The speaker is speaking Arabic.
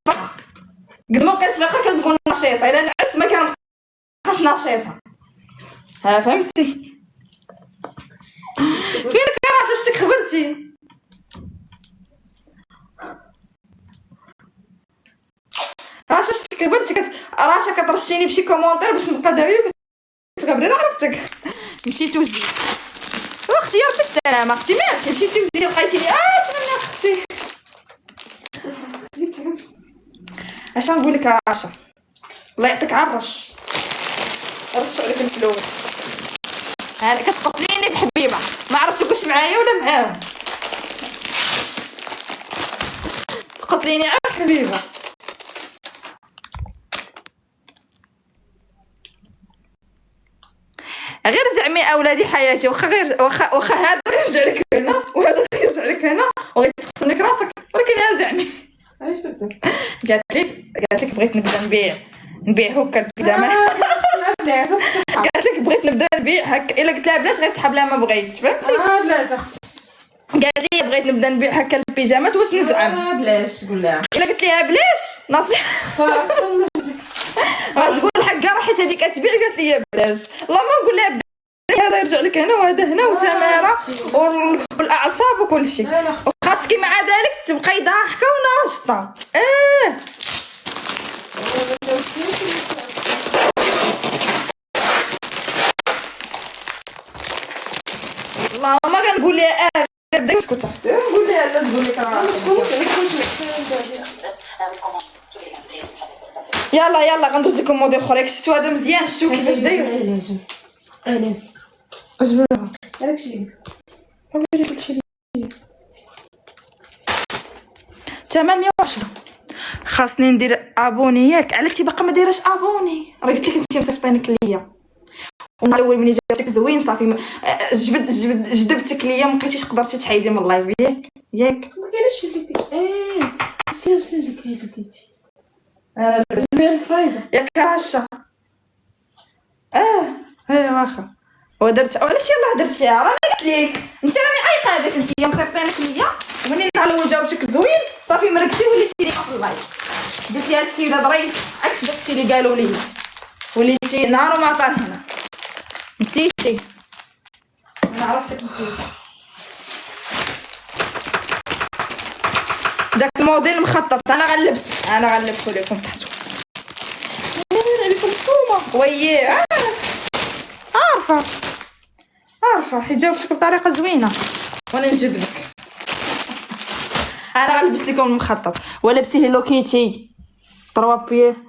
قد ما بقيت فايقه كنكون نشيطه، الا نعست ما كنبقاش نشيطه. ها فهمتي؟ فينك راه شتك خبرتي. راه شتك خبرتي راسك كترشيني بشي كومونتير باش نبقى داويه وكتغبري. راه عرفتك مشيتي وجيتي. اختي يا ربي السلامه. اختي مالك مشيتي وجيتي لقيتيني شنو اختي؟ اش نقول لك راشا، الله يعطيك عرش رشوا عليك الفلوس. انا كتقتليني بحبيبه، ما عرفتك واش معايا ولا معاهم. تقتليني على حبيبه. غير زعمي اولادي حياتي، واخا غير واخا هذا يرجع لك هنا وهذا يرجع لك هنا وغيتقسم لك راسك، ولكن يا زعمي علاش بنتك؟ قالت لك بغيت نبيع هكا البيجامه. بلاش قالت لك بغيت نبدا نبيع هكا، الا قلت لها بلاش غتسحب لها ما بغيتش، فهمتي؟ بلاش اختي. قالت لي بغيت نبدا نبيع هكا البيجامات، واش نزعم؟ بلاش قول لها. الا قلت لها بلاش نصيحه غتقول حقا راه حيت هذيك كتبيع. قالت لي بلاش، الله ما نقول لها هذا يرجع لك هنا وهذا هنا وتماره والاعصاب وكل شيء، وخاصك مع ذلك تبقاي ضاحكه وناشطه. اللهم غنقول لها بدك تسكت حتى نقول لها لا تقول لك راه يلا غندوز لكم موديل اخر. شفتوا هذا مزيان؟ شفتوا كيفاش داير؟ انس اجبرها هذاك اللي قلت ثمن 110. خاصني ندير ابوني ياك. علاش باقا ما دايراش ابوني؟ راه قلت لك انت مصيفطينك ليا، ونهار الاول ملي جابتك زوين صافي جذبتك ليا ما بقيتيش قدرتي تحيدي من اللايف ياك ما كاينش اللي سير لك هذيك انا لبست ندير الفرايزه ياك راشا. واخا ودرت وعلاش يلاه درتيها؟ راني قلت لك انت راني عايقه هذاك انت مصيفطينك ليا، ومنين نهار الاول جاوبتك زوين صافي مركتي وليتي لي في اللايف. قلتي هاد السيده ظريف عكس داكشي اللي قالوا لي، وليتي نهار وما طار هنا. نسيتي؟ انا عرفتك نسيتي. داك الموديل مخطط انا غنلبسو لكم تحتو. عليكم نتوما وياه عارفه حيت جاوبتك بطريقه زوينه وانا نجذبك. انا غنلبس لكم المخطط ولبسيه لوكيتي 3 بيه